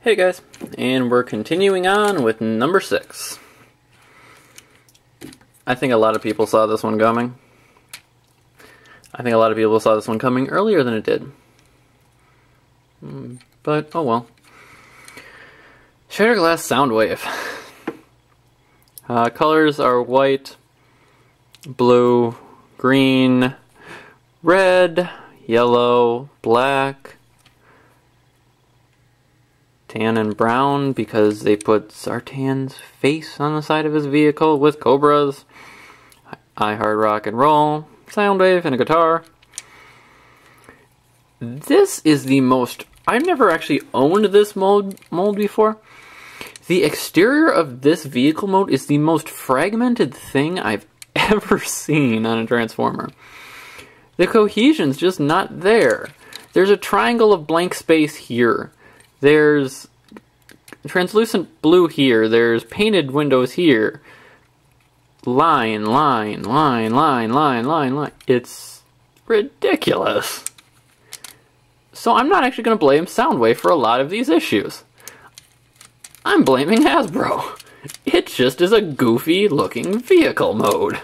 Hey guys, and we're continuing on with number 6. I think a lot of people saw this one coming. I think a lot of people saw this one coming earlier than it did. But, oh well. Shattered Glass Soundwave. Colors are white, blue, green, red, yellow, black, tan and brown because they put Zartan's face on the side of his vehicle with cobras. I Heart Rock and Roll, Soundwave, and a guitar. This is the most... I've never actually owned this mold before. The exterior of this vehicle mode is the most fragmented thing I've ever seen on a Transformer. The cohesion's just not there. There's a triangle of blank space here. There's translucent blue here. There's painted windows here. Line, line, line, line, line, line, line. It's ridiculous. So I'm not actually going to blame Soundwave for a lot of these issues. I'm blaming Hasbro. It just is a goofy looking vehicle mode.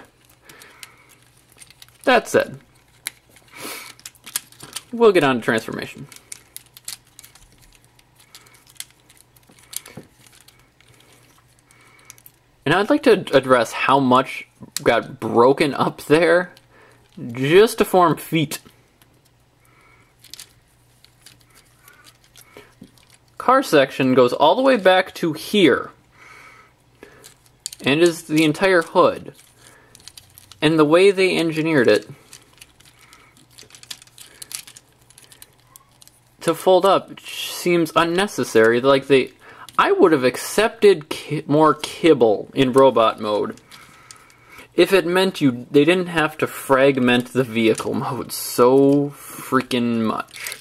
That said, we'll get on to transformation. And I'd like to address how much got broken up there just to form feet. Car section goes all the way back to here and is the entire hood. And the way they engineered it to fold up seems unnecessary. Like I would have accepted more kibble in robot mode if it meant they didn't have to fragment the vehicle mode so freaking much.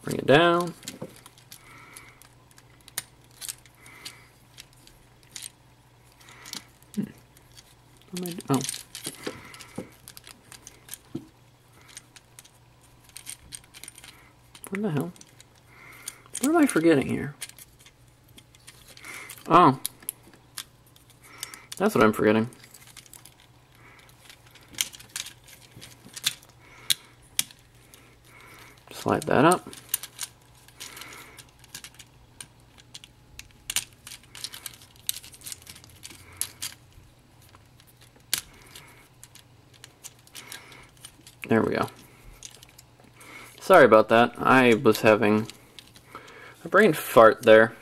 Bring it down. Oh. What the hell? What am I forgetting here? Oh. That's what I'm forgetting. Slide that up. There we go. Sorry about that. I was having a brain fart there.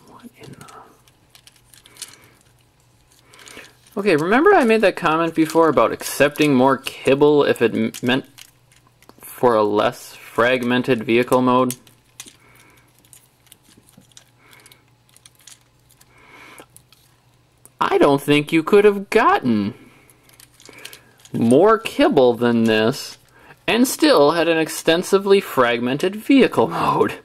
What in the... Okay, remember I made that comment before about accepting more kibble if it meant for a less fragmented vehicle mode? I don't think you could have gotten more kibble than this and still had an extensively fragmented vehicle mode.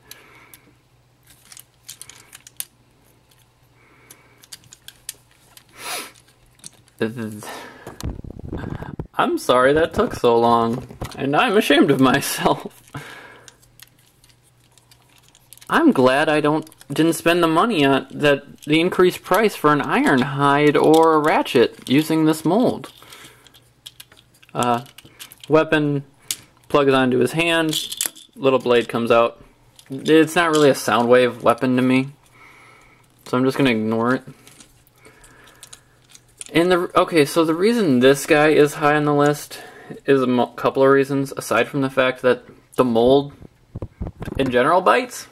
I'm sorry that took so long, and I'm ashamed of myself. I'm glad I didn't spend the money on the increased price for an ironhide or a ratchet using this mold. Weapon plugs onto his hand, little blade comes out. It's not really a Soundwave weapon to me, so I'm just gonna ignore it. And okay, so the reason this guy is high on the list is a couple of reasons, aside from the fact that the mold in general bites.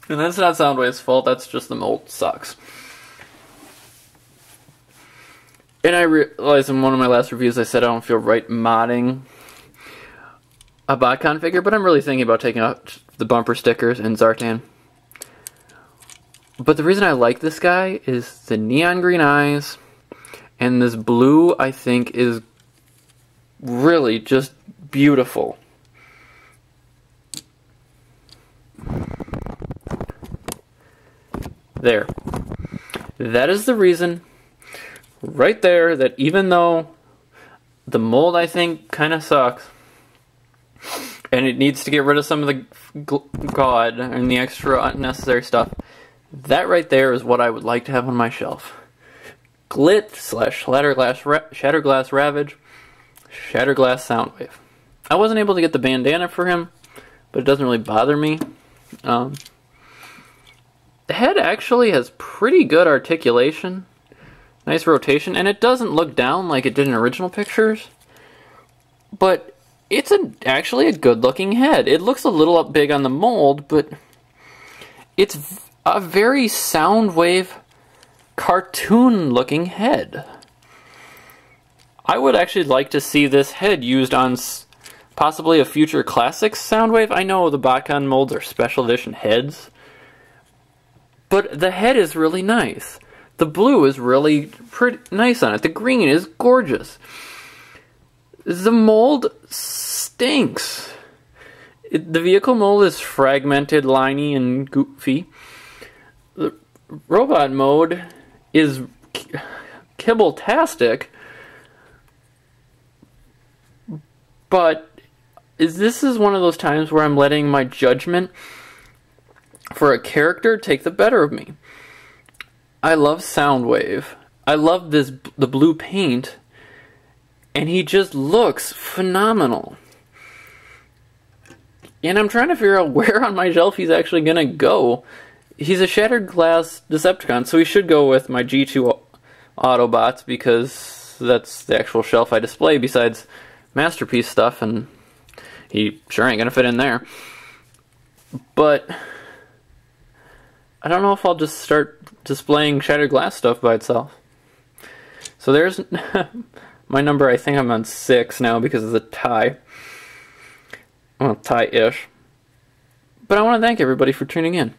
And that's not Soundwave's fault, that's just the mold sucks. And I realized in one of my last reviews I said I don't feel right modding a Botcon figure, but I'm really thinking about taking out the bumper stickers and Zartan. But the reason I like this guy is the neon green eyes, and this blue I think is really just beautiful. There. That is the reason right there that even though the mold I think kind of sucks and it needs to get rid of some of the gauze and the extra unnecessary stuff, that right there is what I would like to have on my shelf. Glit / Shatterglass Ravage, Shatterglass Soundwave. I wasn't able to get the bandana for him, but it doesn't really bother me. The head actually has pretty good articulation, nice rotation, and it doesn't look down like it did in original pictures, but it's actually a good looking head. It looks a little up big on the mold, but it's a very Soundwave cartoon looking head. I would actually like to see this head used on possibly a future Classics Soundwave. I know the Botcon molds are special edition heads, but the head is really nice. The blue is really pretty nice on it. The green is gorgeous. The mold stinks. The vehicle mold is fragmented, liney, and goofy. The robot mode is kibble-tastic, but this is one of those times where I'm letting my judgment for a character take the better of me. I love Soundwave. I love the blue paint, and he just looks phenomenal. And I'm trying to figure out where on my shelf he's actually gonna go. He's a Shattered Glass Decepticon, so he should go with my G2 Autobots, because that's the actual shelf I display besides Masterpiece stuff, and he sure ain't gonna fit in there. But I don't know if I'll just start displaying Shattered Glass stuff by itself. So there's my number. I think I'm on 6 now because of the tie. Well, tie-ish. But I want to thank everybody for tuning in.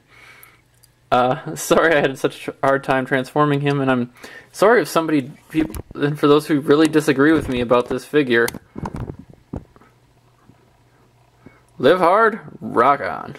Sorry I had such a hard time transforming him, and I'm sorry if and for those who really disagree with me about this figure. Live hard, rock on.